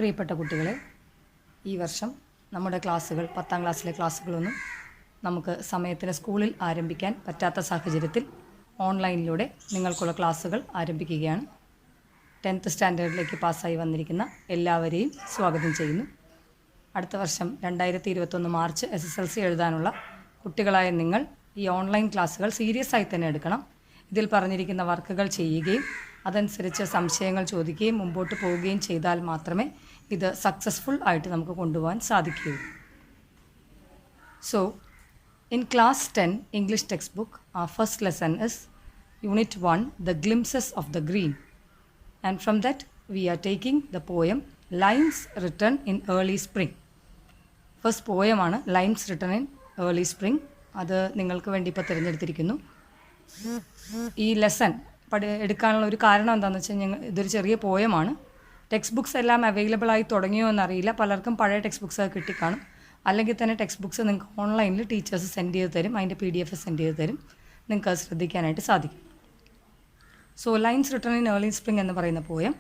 പ്രിയപ്പെട്ട കുട്ടികളെ, ഈ വർഷം നമ്മുടെ ക്ലാസ്സുകൾ 10ാം ക്ലാസ്സിലെ ക്ലാസ്സുകളൊന്നും നമുക്ക് സമയത്തിന് സ്കൂളിൽ ആരംഭിക്കാൻ പറ്റാത്ത സാഹചര്യത്തിൽ ഓൺലൈനിലൂടെ നിങ്ങൾക്കുള്ള ക്ലാസ്സുകൾ ആരംഭിക്കുകയാണ്. 10th സ്റ്റാൻഡേർഡിലേക്ക് പാസ്സായി വന്നിരിക്കുന്ന എല്ലാവരെയും സ്വാഗതം ചെയ്യുന്നു. അടുത്ത വർഷം 2021 മാർച്ച് SSLC എഴുതാനുള്ള കുട്ടികളായ നിങ്ങൾ ഈ ഓൺലൈൻ ക്ലാസ്സുകൾ സീരിയസ് ആയി തന്നെ എടുക്കണം. ഇതിൽ പറഞ്ഞിരിക്കുന്ന വർക്കുകൾ ചെയ്യുകയും അതനുസരിച്ച് സംശയങ്ങൾ ചോദിക്കുകയും മുമ്പോട്ട് പോവുകയും ചെയ്താൽ മാത്രമേ ഇത് സക്സസ്ഫുൾ ആയിട്ട് നമുക്ക് കൊണ്ടുപോകാൻ സാധിക്കുകയുള്ളൂ. So, in class 10 English textbook, our first lesson is Unit 1, The Glimpses of the Green. And from that, we are taking the poem Lines Written in Early Spring. First poem ആണ് Lines Written in Early Spring. അത് നിങ്ങൾക്ക് വേണ്ടി ഇപ്പോൾ തിരഞ്ഞെടുത്തിരിക്കുന്നു. ഈ lesson എടുക്കാനുള്ള ഒരു കാരണം എന്താണെന്ന് വെച്ചാൽ ഇതൊരു ചെറിയ പോയമാണ്. ടെക്സ്റ്റ് ബുക്സ് എല്ലാം അവൈലബിൾ ആയി തുടങ്ങിയോ എന്നറിയില്ല. പലർക്കും പഴയ ടെക്സ്റ്റ് ബുക്സ് കിട്ടിക്കാണും. അല്ലെങ്കിൽ തന്നെ ടെക്സ്റ്റ് ബുക്സ് നിങ്ങൾക്ക് ഓൺലൈനിൽ ടീച്ചേഴ്സ് സെൻഡ് ചെയ്ത് തരും, അതിൻ്റെ PDF സെൻഡ് ചെയ്ത് തരും. നിങ്ങൾക്ക് അത് ശ്രദ്ധിക്കാനായിട്ട് സാധിക്കും. So lines written in early spring എന്ന് പറയുന്ന പോയം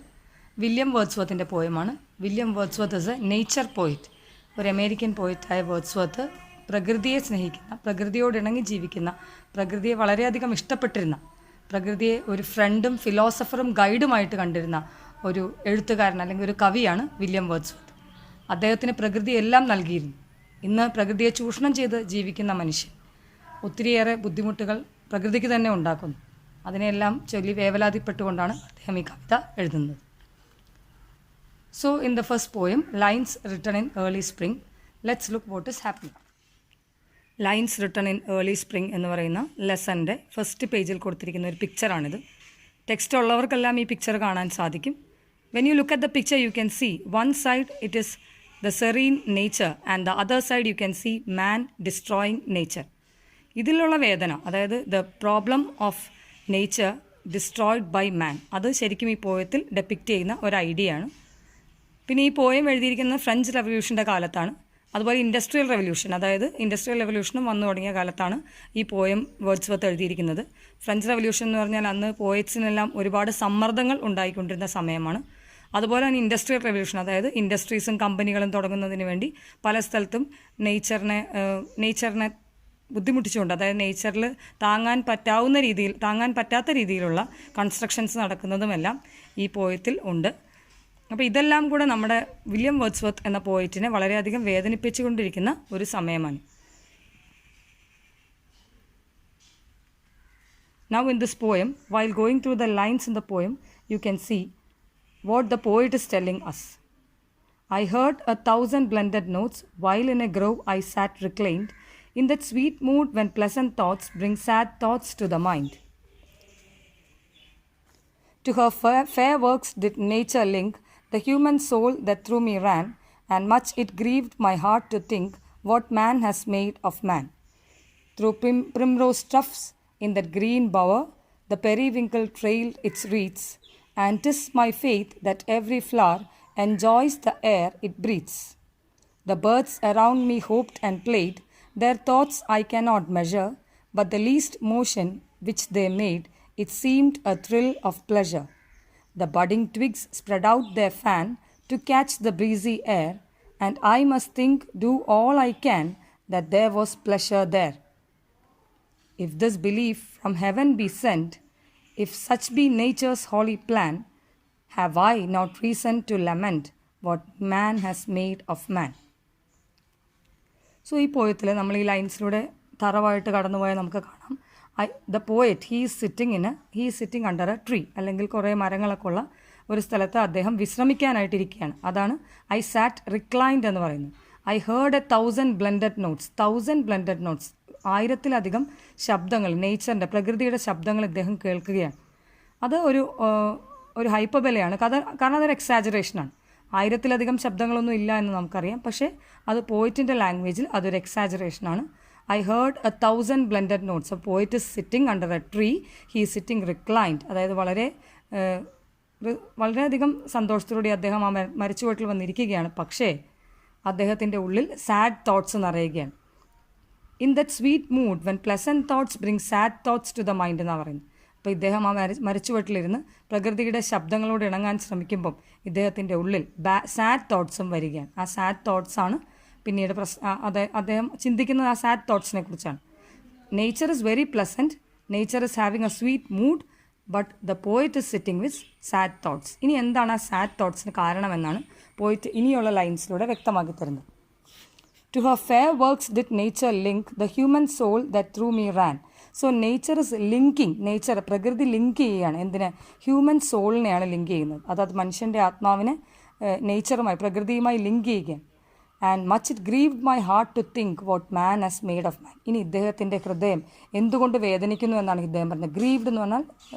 വില്യം വേർഡ്സ്വർത്തിൻ്റെ പോയമാണ്. William Wordsworth is a nature poet. ഒരു അമേരിക്കൻ പോയിറ്റായ വേർഡ്സ്വർത്ത് പ്രകൃതിയെ സ്നേഹിക്കുന്ന, പ്രകൃതിയോട് ഇണങ്ങി ജീവിക്കുന്ന, പ്രകൃതിയെ വളരെയധികം ഇഷ്ടപ്പെട്ടിരുന്ന, പ്രകൃതിയെ ഒരു ഫ്രണ്ടും ഫിലോസഫറും ഗൈഡുമായിട്ട് കണ്ടിരുന്ന ഒരു എഴുത്തുകാരൻ അല്ലെങ്കിൽ ഒരു കവിയാണ് വില്യം വേർഡ്സ്വർത്ത്. അദ്ദേഹത്തിന് പ്രകൃതി എല്ലാം നൽകിയിരുന്നു. ഇന്ന് പ്രകൃതിയെ ചൂഷണം ചെയ്ത് ജീവിക്കുന്ന മനുഷ്യൻ ഒത്തിരിയേറെ ബുദ്ധിമുട്ടുകൾ പ്രകൃതിക്ക് തന്നെ ഉണ്ടാക്കുന്നു. അതിനെല്ലാം ചൊല്ലി വേവലാതിപ്പെട്ടുകൊണ്ടാണ് അദ്ദേഹം ഈ കവിത എഴുതുന്നത്. So in the first poem lines written in early spring, let's look what is happening. Lines written in early spring എന്ന് പറയുന്ന ലെസൻ്റെ ഫസ്റ്റ് പേജിൽ കൊടുത്തിരിക്കുന്ന ഒരു പിക്ചറാണിത്. ടെക്സ്റ്റ് ഉള്ളവർക്കെല്ലാം ഈ പിക്ചർ കാണാൻ സാധിക്കും. When you look at the picture you can see one side it is the serene nature and the other side you can see man destroying nature. ഇതിലുള്ള വേദന, അതായത് the problem of nature destroyed by man, അത് ശരിക്കും ഈ പോയത്തിൽ depict ചെയ്യുന്ന ഒരു idea ആണ്. പിന്നെ ഈ പോയം എഴുതിയിരിക്കുന്നത് ഫ്രഞ്ച് റവല്യൂഷൻ്റെ കാലത്താണ്. അതുപോലെ ഇൻഡസ്ട്രിയൽ റെവല്യൂഷൻ, അതായത് ഇൻഡസ്ട്രിയൽ റെവല്യൂഷനും വന്നു തുടങ്ങിയ കാലത്താണ് ഈ പോയം വേർഡ്സ്വർത്ത് എഴുതിയിരിക്കുന്നത്. ഫ്രഞ്ച് റെവല്യൂഷൻ എന്ന് പറഞ്ഞാൽ അന്ന് പോയറ്റ്സിനെല്ലാം ഒരുപാട് സമ്മർദ്ദങ്ങൾ ഉണ്ടായിക്കൊണ്ടിരുന്ന സമയമാണ്. അതുപോലെ തന്നെ ഇൻഡസ്ട്രിയൽ റെവല്യൂഷൻ, അതായത് ഇൻഡസ്ട്രീസും കമ്പനികളും തുടങ്ങുന്നതിന് വേണ്ടി പല സ്ഥലത്തും നേച്ചറിനെ ബുദ്ധിമുട്ടിച്ചുകൊണ്ട്, അതായത് നേച്ചറിൽ താങ്ങാൻ പറ്റാത്ത രീതിയിലുള്ള കൺസ്ട്രക്ഷൻസ് നടക്കുന്നതുമെല്ലാം ഈ പോയത്തിൽ ഉണ്ട്. അപ്പോൾ ഇതെല്ലാം കൂടെ നമ്മുടെ വില്യം വേർഡ്സ്വർത്ത് എന്ന പോയിറ്റിനെ വളരെയധികം വേദനിപ്പിച്ചുകൊണ്ടിരിക്കുന്ന ഒരു സമയമാണ്. Now in this poem, while going through the lines in the poem, you can see what the poet is telling us. I heard 1,000 blended notes while in a grove I sat reclined, in that sweet mood when pleasant thoughts bring sad thoughts to the mind. To her fair works did nature link the human soul that through me ran, and much it grieved my heart to think what man has made of man. Through primrose tufts in that green bower, the periwinkle trailed its wreaths, and 'tis my faith that every flower enjoys the air it breathes. The birds around me hoped and played, their thoughts I cannot measure, but the least motion which they made, it seemed a thrill of pleasure. The budding twigs spread out their fan to catch the breezy air, and I must do all I can, that there was pleasure there. If this belief from heaven be sent, if such be nature's holy plan, have I not reason to lament what man has made of man? So ഈ പോയത്തിൽ നമ്മൾ ഈ ലൈൻസിലൂടെ തറവായിട്ട് കടന്നുപോയാൽ നമുക്ക് കാണാം, the poet he is sitting under A tree, അല്ലെങ്കിൽ കുറേ മരങ്ങളൊക്കെ ഉള്ള ഒരു സ്ഥലത്ത് അദ്ദേഹം വിശ്രമിക്കാനായിട്ടിരിക്കുകയാണ്. അതാണ് ഐ സാറ്റ് റിക്ലൈൻഡ് എന്ന് പറയുന്നത്. I heard 1,000 blended notes. 1,000 blended notes, 1000-ലധികം ശബ്ദങ്ങൾ, നേച്ചറിൻ്റെ, പ്രകൃതിയുടെ ശബ്ദങ്ങൾ ഇദ്ദേഹം കേൾക്കുകയാണ്. അത് ഒരു ഹൈപ്പബലയാണ്, കാരണം അതൊരു എക്സാജറേഷനാണ്. 1000-ലധികം ശബ്ദങ്ങളൊന്നും ഇല്ല എന്ന് നമുക്കറിയാം, പക്ഷേ അത് പോയിറ്റിൻ്റെ ലാംഗ്വേജിൽ അതൊരു എക്സാജറേഷനാണ്. I heard 1,000 blended notes. A poet is sitting under a tree. He is sitting reclined. അതായത് വളരെയധികം സന്തോഷത്തോടെ അദ്ദേഹം ആ മരിച്ചുപോട്ടിൽ വന്നിരിക്കുകയാണ്. പക്ഷേ അദ്ദേഹത്തിൻ്റെ ഉള്ളിൽ സാഡ് തോട്ട്സ് നിറയുകയാണ്. In that sweet mood when pleasant thoughts bring sad thoughts to the mind എന്നാണ് പറയുന്നത്. അപ്പോൾ ഇദ്ദേഹം ആ മരച്ചുവട്ടിലിരുന്ന് പ്രകൃതിയുടെ ശബ്ദങ്ങളോട് ഇണങ്ങാൻ ശ്രമിക്കുമ്പം ഇദ്ദേഹത്തിൻ്റെ ഉള്ളിൽ സാഡ് തോട്ട്സും വരികയാണ്. ആ സാഡ് തോട്ട്സാണ് പിന്നീട് അദ്ദേഹം ചിന്തിക്കുന്നത് ആ സാഡ് തോട്ട്സിനെ കുറിച്ചാണ്. Nature is very pleasant, nature is having A sweet mood, but the poet is sitting with sad thoughts. ഇനി എന്താണ് ആ സാഡ് തോട്ട്സിന് കാരണമെന്നാണ് പോയിറ്റ് ഇനിയുള്ള ലൈൻസിലൂടെ വ്യക്തമാക്കി തരുന്നത്. To her fair works did nature link the human soul that through me ran. So nature is linking, nature പ്രകൃതി link ചെയ്യുകയാണ്. എന്തിന്? ഹ്യൂമൻ സോളിനെയാണ് ലിങ്ക് ചെയ്യുന്നത്. അതായത് മനുഷ്യൻ്റെ ആത്മാവിനെ നേച്ചറുമായി പ്രകൃതിയുമായി ലിങ്ക് ചെയ്യുകയാണ്. And much it grieved my heart to think what man has made of man. ഇനി ഇദ്ദേഹത്തിൻ്റെ ഹൃദയം എന്തുകൊണ്ട് വേദനിക്കുന്നു എന്നാണ് ഇദ്ദേഹം പറഞ്ഞത്. ഗ്രീവ്ഡ് എന്ന് പറഞ്ഞാൽ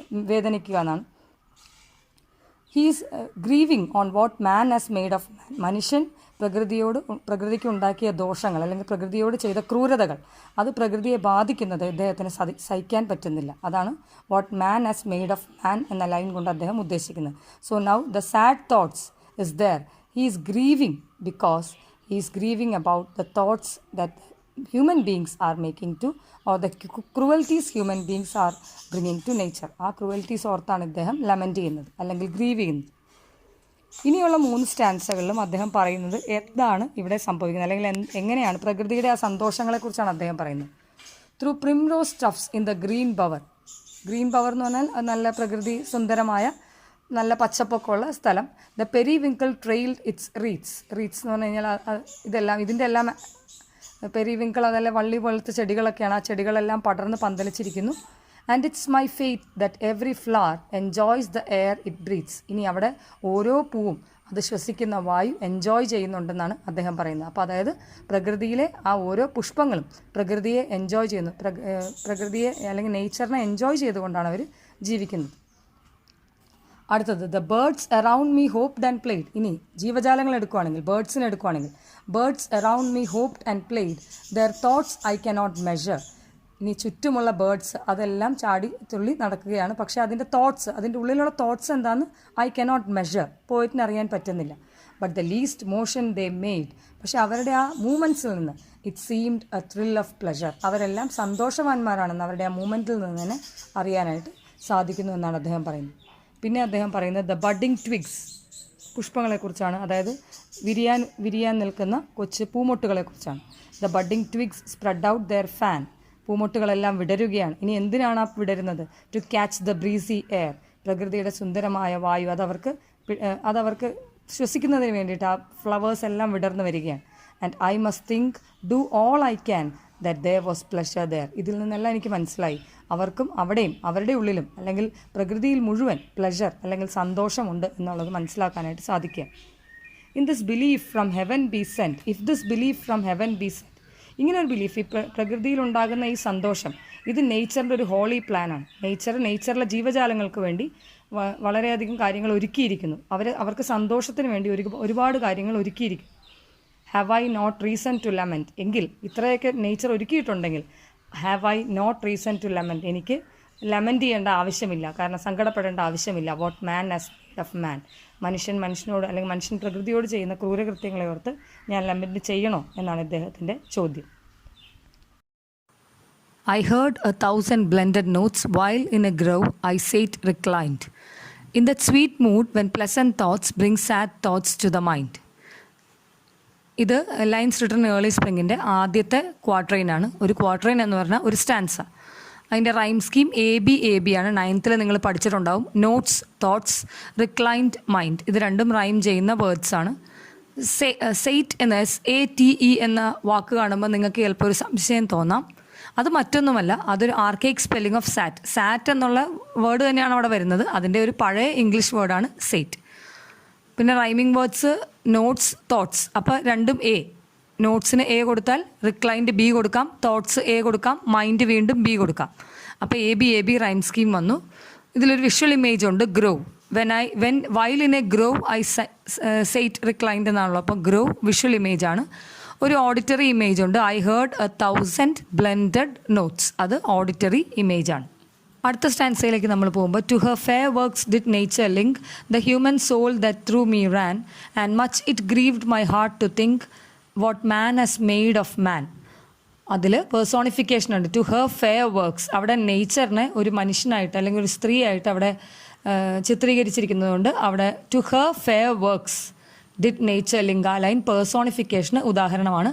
വേദനിക്കുക എന്നാണ്. He is grieving on what man has made of മാൻ. മനുഷ്യൻ പ്രകൃതിക്ക് ഉണ്ടാക്കിയ ദോഷങ്ങൾ അല്ലെങ്കിൽ പ്രകൃതിയോട് ചെയ്ത ക്രൂരതകൾ അത് പ്രകൃതിയെ ബാധിക്കുന്നത് ഇദ്ദേഹത്തിന് സഹിക്കാൻ പറ്റുന്നില്ല. അതാണ് what man has made of മാൻ എന്ന ലൈൻ കൊണ്ട് അദ്ദേഹം ഉദ്ദേശിക്കുന്നത്. So now the sad thoughts is there. He is grieving because he is grieving about the thoughts that human beings are making to, or the cruelties human beings are bringing to nature. ആ ക്രൂവൽറ്റീസ് ഓർത്താണ് ഇദ്ദേഹം ലമെൻറ്റ് ചെയ്യുന്നത് അല്ലെങ്കിൽ grieve ചെയ്യുന്നത്. ഇനിയുള്ള 3 സ്റ്റാൻസകളിലും അദ്ദേഹം പറയുന്നത് എന്താണ് ഇവിടെ സംഭവിക്കുന്നത് അല്ലെങ്കിൽ എങ്ങനെയാണ് പ്രകൃതിയുടെ ആ സന്തോഷങ്ങളെക്കുറിച്ചാണ് അദ്ദേഹം പറയുന്നത്. Through primrose tufts in the green bower. Green bower എന്ന് പറഞ്ഞാൽ നല്ല പ്രകൃതി സുന്ദരമായ നല്ല പച്ചപ്പൊക്കമുള്ള സ്ഥലം. The periwinkle trail its wreaths. Wreaths എന്ന് പറഞ്ഞു കഴിഞ്ഞാൽ ഇതിൻ്റെ എല്ലാം പെരിവിങ്കിൾ അതല്ല വള്ളി പോലത്തെ ചെടികളൊക്കെയാണ്. ആ ചെടികളെല്ലാം പടർന്ന് പന്തലിച്ചിരിക്കുന്നു. And it's my faith that every flower enjoys the air it breathes. ഇനി അവിടെ ഓരോ പൂവും അത് ശ്വസിക്കുന്ന വായു എൻജോയ് ചെയ്യുന്നുണ്ടെന്നാണ് അദ്ദേഹം പറയുന്നത്. അപ്പോൾ അതായത് പ്രകൃതിയിലെ ആ ഓരോ പുഷ്പങ്ങളും പ്രകൃതിയെ എൻജോയ് ചെയ്യുന്നു. പ്രകൃതിയെ അല്ലെങ്കിൽ നേച്ചറിനെ എൻജോയ് ചെയ്തുകൊണ്ടാണ് അവർ ജീവിക്കുന്നത്. അടുത്തത് the birds around me hopped and played. ഇനി ജീവജാലങ്ങൾ എടുക്കുകയാണെങ്കിൽ ബേർഡ്സിനെ എടുക്കുകയാണെങ്കിൽ birds around me hopped and played their thoughts I cannot measure. ഇനി ചുറ്റുമുള്ള ബേർഡ്സ് അതെല്ലാം ചാടി തുള്ളി നടക്കുകയാണ്. പക്ഷേ അതിൻ്റെ തോട്ട്സ് അതിൻ്റെ ഉള്ളിലുള്ള തോട്ട്സ് എന്താണെന്ന് ഐ കനോട്ട് മെഷർ പോയിട്ടിന് അറിയാൻ പറ്റുന്നില്ല. But the least motion they made. പക്ഷേ അവരുടെ ആ മൂവ്മെൻറ്റ്സിൽ നിന്ന് it seemed a thrill of pleasure. അവരെല്ലാം സന്തോഷവാന്മാരാണെന്ന് അവരുടെ ആ മൂവ്മെൻറ്റിൽ നിന്ന് തന്നെ അറിയാനായിട്ട് സാധിക്കുന്നു എന്നാണ് അദ്ദേഹം പറയുന്നത്. പിന്നെ അദ്ദേഹം പറയുന്നത് ദ ബഡിങ് ട്വിഗ്സ് പുഷ്പങ്ങളെക്കുറിച്ചാണ്. അതായത് വിരിയാൻ നിൽക്കുന്ന കൊച്ചു പൂമൊട്ടുകളെക്കുറിച്ചാണ്. The budding twigs spread out their fan. പൂമൊട്ടുകളെല്ലാം വിടരുകയാണ്. ഇനി എന്തിനാണ് ആ വിടരുന്നത്? To catch the breezy air. പ്രകൃതിയുടെ സുന്ദരമായ വായു അതവർക്ക് ശ്വസിക്കുന്നതിന് വേണ്ടിയിട്ട് ആ ഫ്ലവേഴ്സ് എല്ലാം വിടർന്നു വരികയാണ്. And I must think do all I can that there was pleasure there. ഇതിൽ നിന്നെല്ലാം എനിക്ക് മനസ്സിലായി അവർക്കും അവിടെയും അവരുടെ ഉള്ളിലും അല്ലെങ്കിൽ പ്രകൃതിയിൽ മുഴുവൻ പ്ലഷർ അല്ലെങ്കിൽ സന്തോഷമുണ്ട് എന്നുള്ളത് മനസ്സിലാക്കാനായിട്ട് സാധിക്കുക. In this belief from heaven be sent. If this belief from heaven be sent. ഇങ്ങനൊരു ബിലീഫ് ഈ പ്രകൃതിയിലുണ്ടാകുന്ന ഈ സന്തോഷം ഇത് നേച്ചറിൻ്റെ ഒരു ഹോളി പ്ലാനാണ്. നേച്ചറിലെ ജീവജാലങ്ങൾക്ക് വേണ്ടി വളരെയധികം കാര്യങ്ങൾ ഒരുക്കിയിരിക്കുന്നു. അവർക്ക് സന്തോഷത്തിന് വേണ്ടി ഒരുപാട് കാര്യങ്ങൾ ഒരുക്കിയിരിക്കുന്നു. Have I not reason to lament. എങ്കിൽ ഇത്രയൊക്കെ നേച്ചർ ഒരുക്കിയിട്ടുണ്ടെങ്കിൽ have I not reason to lament. എനിക്ക് ലമെൻറ്റ് ചെയ്യേണ്ട ആവശ്യമില്ല, കാരണം സങ്കടപ്പെടേണ്ട ആവശ്യമില്ല. What man has made of man. മനുഷ്യനോട് അല്ലെങ്കിൽ മനുഷ്യൻ പ്രകൃതിയോട് ചെയ്യുന്ന ക്രൂരകൃത്യങ്ങളെ ഓർത്ത് ഞാൻ ലമെൻറ്റ് ചെയ്യണോ എന്നാണ് ഇദ്ദേഹത്തിൻ്റെ ചോദ്യം. I heard 1,000 blended notes while in a grove I sate reclined. In that sweet mood when pleasant thoughts bring sad thoughts to the mind. ഇത് ലൈൻസ് റിട്ടൺ ഏർലി സ്പ്രിങ്ങിൻ്റെ ആദ്യത്തെ ക്വാർട്ടറൈനാണ്. ഒരു ക്വാർട്ടറൈൻ എന്ന് പറഞ്ഞാൽ ഒരു സ്റ്റാൻസ. അതിൻ്റെ റൈം സ്കീം എ ബി ആണ്. 9th നിങ്ങൾ പഠിച്ചിട്ടുണ്ടാവും. Notes, thoughts, reclined mind. ഇത് രണ്ടും റൈം ചെയ്യുന്ന വേർഡ്സ് ആണ്. സെയ്റ്റ് എന്ന SATE എന്ന വാക്ക് കാണുമ്പോൾ നിങ്ങൾക്ക് ചിലപ്പോൾ ഒരു സംശയം തോന്നാം. അത് മറ്റൊന്നുമല്ല, അതൊരു ആർക്കൈക് സ്പെല്ലിംഗ് ഓഫ് സാറ്റ്. സാറ്റ് എന്നുള്ള വേർഡ് തന്നെയാണ് അവിടെ വരുന്നത്. അതിൻ്റെ ഒരു പഴയ ഇംഗ്ലീഷ് വേർഡാണ് സെയ്റ്റ്. പിന്നെ റൈമിംഗ് വേർഡ്സ് നോട്ട്സ്, തോട്ട്സ്. അപ്പോൾ രണ്ടും എ. നോട്ട്സിന് എ കൊടുത്താൽ റിക്ലൈൻഡ് ബി കൊടുക്കാം, തോട്ട്സ് എ കൊടുക്കാം, മൈൻഡ് വീണ്ടും ബി കൊടുക്കാം. അപ്പോൾ എ ബി റൈം സ്കീം വന്നു. ഇതിലൊരു വിഷ്വൽ ഇമേജ് ഉണ്ട്, grove. While in a grove I sate reclined എന്നാണല്ലോ. അപ്പോൾ ഗ്രോവ് വിഷ്വൽ ഇമേജ് ആണ്. ഒരു ഓഡിറ്ററി ഇമേജ് ഉണ്ട്, ഐ ഹേർഡ് 1,000 ബ്ലെൻഡഡ് നോട്ട്സ്. അത് ഓഡിറ്ററി ഇമേജ് ആണ്. അടുത്ത സ്റ്റാൻസയിലേക്ക് നമ്മൾ പോകുമ്പോൾ to her fair works did nature link the human soul that through me ran and much it grieved my heart to think what man has made of man. അതിൽ personification ഉണ്ട്. To her fair works, അവിടെ നേച്ചറിനെ ഒരു മനുഷ്യനായിട്ട് അല്ലെങ്കിൽ ഒരു സ്ത്രീയായിട്ട് അവിടെ ചിത്രീകരിച്ചിരിക്കുന്നതുകൊണ്ട് അവിടെ to her fair works did nature link line പേഴ്സോണിഫിക്കേഷന് ഉദാഹരണമാണ്.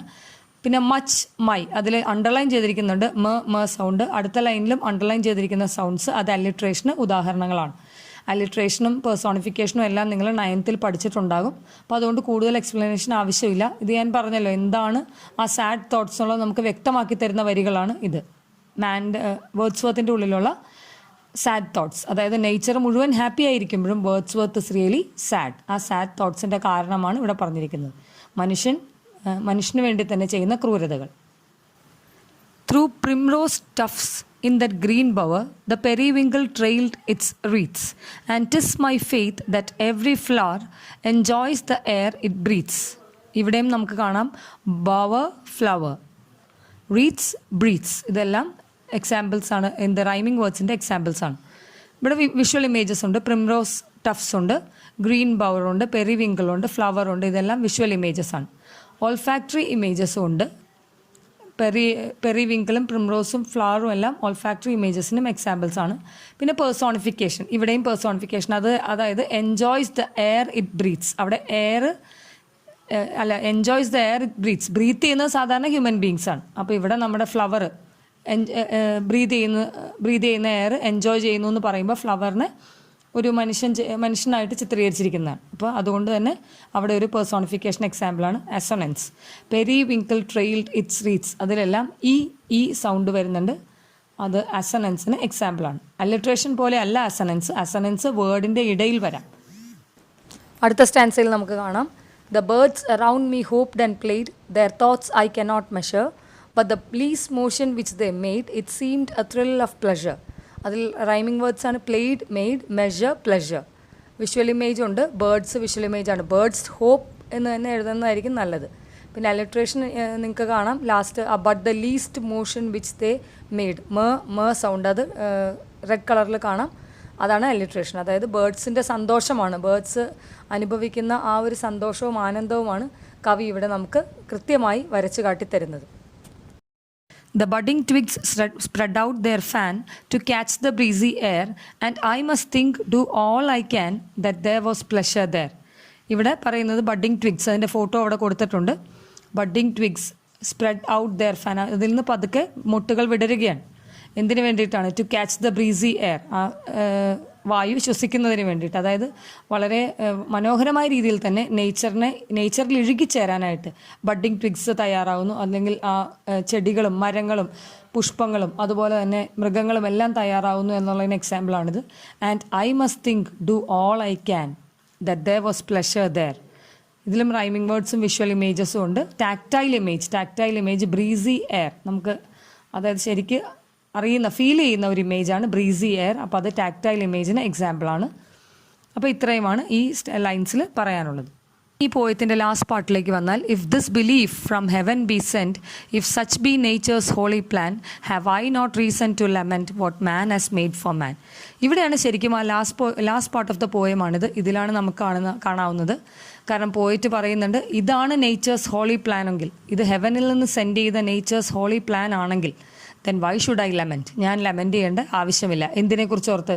പിന്നെ മച്ച് മൈ അതിൽ അണ്ടർലൈൻ ചെയ്തിരിക്കുന്നുണ്ട് മ സൗണ്ട്. അടുത്ത ലൈനിലും അണ്ടർലൈൻ ചെയ്തിരിക്കുന്ന സൗണ്ട്സ് അത് അലിട്രേഷന് ഉദാഹരണങ്ങളാണ്. അലിട്രേഷനും പേഴ്സോണിഫിക്കേഷനും എല്ലാം നിങ്ങൾ 9th പഠിച്ചിട്ടുണ്ടാകും. അപ്പോൾ അതുകൊണ്ട് കൂടുതൽ എക്സ്പ്ലനേഷൻ ആവശ്യമില്ല. ഇത് ഞാൻ പറഞ്ഞല്ലോ എന്താണ് ആ സാഡ് തോട്ട്സ് ഉള്ളത് നമുക്ക് വ്യക്തമാക്കി തരുന്ന വരികളാണ് ഇത്. വേർഡ്സ്വർത്തിൻ്റെ ഉള്ളിലുള്ള സാഡ് തോട്ട്സ്, അതായത് നേച്ചർ മുഴുവൻ ഹാപ്പി ആയിരിക്കുമ്പോഴും വേർഡ്സ്വർത്ത് ഇസ് റിയലി സാഡ്. ആ സാഡ് തോട്ട്സിൻ്റെ കാരണമാണ് ഇവിടെ പറഞ്ഞിരിക്കുന്നത്. മനുഷ്യന് വേണ്ടി തന്നെ ചെയ്യുന്ന ക്രൂരതകൾ. Through primrose tufts in that green bower the periwinkle trailed its wreaths, and 'tis my faith that every flower enjoys the air it breathes. ഇവിടെയും നമുക്ക് കാണാം bower, flower, wreaths, breathes. ഇതെല്ലാം എക്സാമ്പിൾസ് ആണ്, എന്ത് റൈമിംഗ് വേർഡ്സിൻ്റെ എക്സാമ്പിൾസ് ആണ്. ഇവിടെ visual images ഉണ്ട്. Primrose tufts ഉണ്ട്, ഗ്രീൻ ബവർ ഉണ്ട്, പെരിവിങ്കിൾ ഉണ്ട്, ഫ്ലവർ ഉണ്ട്. ഇതെല്ലാം വിഷ്വൽ ഇമേജസ് ആണ്. ഓൾഫാക്ടറി ഇമേജസും ഉണ്ട്. പെരിവിങ്കിളും പ്രിംറോസും ഫ്ലവറും എല്ലാം ഓൾഫാക്ടറി ഇമേജസിനും എക്സാമ്പിൾസ് ആണ്. പിന്നെ പേഴ്സോണിഫിക്കേഷൻ, ഇവിടെയും പേഴ്സോണിഫിക്കേഷൻ, അതായത് enjoys the air it breathes. അവിടെ enjoys the air it breathes. Breathe ചെയ്യുന്നത് സാധാരണ ഹ്യൂമൻ ബീങ്സ് ആണ്. അപ്പോൾ ഇവിടെ നമ്മുടെ ഫ്ലവർ ബ്രീത്ത് ചെയ്യുന്ന എയർ എൻജോയ് ചെയ്യുന്നു എന്ന് പറയുമ്പോൾ ഫ്ലവറിനെ ഒരു മനുഷ്യനായിട്ട് ചിത്രീകരിച്ചിരിക്കുന്നതാണ്. അപ്പോൾ അതുകൊണ്ട് തന്നെ അവിടെ ഒരു പേഴ്സോണിഫിക്കേഷൻ എക്സാമ്പിളാണ് അസൊനൻസ്. പെരിവിങ്കിൾ ട്രെയിൽഡ് ഇറ്റ്സ് റീറ്റ്സ്, അതിലെല്ലാം ഈ സൗണ്ട് വരുന്നുണ്ട്. അത് അസൊനൻസിന് എക്സാമ്പിളാണ്. അലിട്രേഷൻ പോലെ അല്ല അസൊനൻസ് വേർഡിൻ്റെ ഇടയിൽ വരാം. അടുത്ത സ്റ്റാൻസയിൽ നമുക്ക് കാണാം. The birds around me hopped and played, their thoughts I cannot measure, but the please motion which they made it seemed a thrill of pleasure. അതിൽ റൈമിംഗ് വേർഡ്സ് ആണ് played, made, measure, pleasure. Visual image ഉണ്ട്. Birds visual image ആണ്. Birds hop എന്ന് തന്നെ എഴുതുന്നതായിരിക്കും നല്ലത്. പിന്നെ alliteration നിങ്ങൾക്ക് കാണാം last but the least motion which they made, M sound, അത് റെഡ് കളറിൽ കാണാം. അതാണ് അലിട്രേഷൻ. അതായത് ബേർഡ്സിൻ്റെ സന്തോഷമാണ്, ബേർഡ്സ് അനുഭവിക്കുന്ന ആ ഒരു സന്തോഷവും ആനന്ദവുമാണ് കവി ഇവിടെ നമുക്ക് കൃത്യമായി വരച്ച് കാട്ടിത്തരുന്നത്. The budding twigs spread out their fan to catch the breezy air, and I must think, do all I can, that there was pleasure there. ഇവിടെ പറയുന്നത് ബഡ്ഡിങ് ട്വിഗ്സ്, അതിൻ്റെ ഫോട്ടോ അവിടെ കൊടുത്തിട്ടുണ്ട്. Budding twigs spread out their fan, അതിൽ നിന്ന് പതുക്കെ മുട്ടുകൾ വിടരുകയാണ്. എന്തിനു വേണ്ടിയിട്ടാണ്? To catch the breezy air, ആ വായു ശ്വസിക്കുന്നതിന് വേണ്ടിയിട്ട്. അതായത് വളരെ മനോഹരമായ രീതിയിൽ തന്നെ നേച്ചറിൽ ഇഴുകിച്ചേരാനായിട്ട് ബഡ്ഡിങ് ട്വിഗ്സ് തയ്യാറാവുന്നു. അല്ലെങ്കിൽ ആ ചെടികളും മരങ്ങളും പുഷ്പങ്ങളും അതുപോലെ തന്നെ മൃഗങ്ങളും എല്ലാം തയ്യാറാവുന്നു എന്നുള്ളതിന് എക്സാമ്പിളാണിത്. And I must think, do all I can, that there was pleasure there. ഇതിലും റൈമിംഗ് വേർഡ്സും വിഷ്വൽ ഇമേജസും ഉണ്ട്. ടാക്ടൈൽ ഇമേജ് ബ്രീസി എയർ, നമുക്ക് അതായത് ശരിക്ക് ഫീൽ ചെയ്യുന്ന ഒരു ഇമേജാണ് ബ്രീസി എയർ. അപ്പോൾ അത് ടാക്ടൈൽ ഇമേജിന് എക്സാമ്പിളാണ്. അപ്പോൾ ഇത്രയുമാണ് ഈ ലൈൻസിൽ പറയാനുള്ളത്. ഈ പോയത്തിൻ്റെ ലാസ്റ്റ് പാർട്ടിലേക്ക് വന്നാൽ, if this belief from heaven be sent, if such be nature's holy plan, have I not reason to lament what man has made for man. ഇവിടെയാണ് ശരിക്കും ആ ലാസ്റ്റ് പാർട്ട് ഓഫ് ദ പോയമാണിത്. ഇതിലാണ് നമുക്ക് കാണാവുന്നത്. കാരണം പോയിട്ട് പറയുന്നുണ്ട്, ഇതാണ് നേച്ചേഴ്സ് ഹോളി പ്ലാൻ എങ്കിൽ, ഇത് ഹെവനിൽ നിന്ന് സെൻഡ് ചെയ്ത നേച്ചേഴ്സ് ഹോളി പ്ലാൻ ആണെങ്കിൽ, then why should I lament? ഞാൻ ലെമൻറ്റ് ചെയ്യേണ്ട ആവശ്യമില്ല. എന്തിനെക്കുറിച്ച് ഓർത്ത്?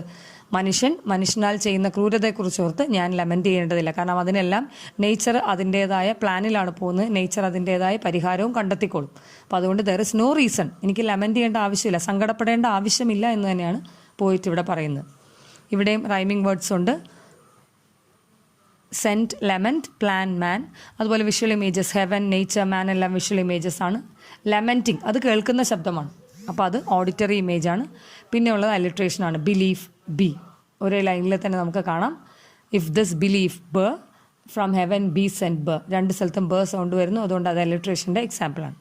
മനുഷ്യനാൽ ചെയ്യുന്ന ക്രൂരതയെക്കുറിച്ച് ഓർത്ത് ഞാൻ ലെമൻറ്റ് ചെയ്യേണ്ടതില്ല. കാരണം അതിനെല്ലാം നേച്ചർ അതിൻ്റേതായ പ്ലാനിലാണ് പോകുന്നത്. നേച്ചർ അതിൻ്റേതായ പരിഹാരവും കണ്ടെത്തിക്കോളും. അപ്പോൾ അതുകൊണ്ട് ദർ ഇസ് നോ റീസൺ, എനിക്ക് ലെമൻറ്റ് ചെയ്യേണ്ട ആവശ്യമില്ല, സങ്കടപ്പെടേണ്ട ആവശ്യമില്ല എന്ന് തന്നെയാണ് പോയിട്ട് ഇവിടെ പറയുന്നത്. ഇവിടെയും റൈമിംഗ് വേർഡ്സ് ഉണ്ട്. സെൻറ്റ്, ലെമൻറ്റ്, പ്ലാൻ, മാൻ. അതുപോലെ വിഷ്വൽ ഇമേജസ്, ഹെവൻ, നേച്ചർ, മാൻ എല്ലാം വിഷ്വൽ ഇമേജസ് ആണ്. ലെമൻറ്റിങ് അത് കേൾക്കുന്ന ശബ്ദമാണ്, അപ്പോൾ അത് ഓഡിറ്ററി ഇമേജാണ്. പിന്നെ ഉള്ളത് അലിട്രേഷനാണ്. ബിലീഫ്, ബി, ഒരേ ലൈനിൽ തന്നെ നമുക്ക് കാണാം. ഇഫ് ദിസ് ബിലീഫ് ബ, ഫ്രം ഹെവൻ ബി സെൻറ്റ് ബ, രണ്ട് സ്ഥലത്തും ബ സൗണ്ട് വരുന്നു. അതുകൊണ്ട് അത് അലിട്രേഷൻ്റെ എക്സാമ്പിളാണ്.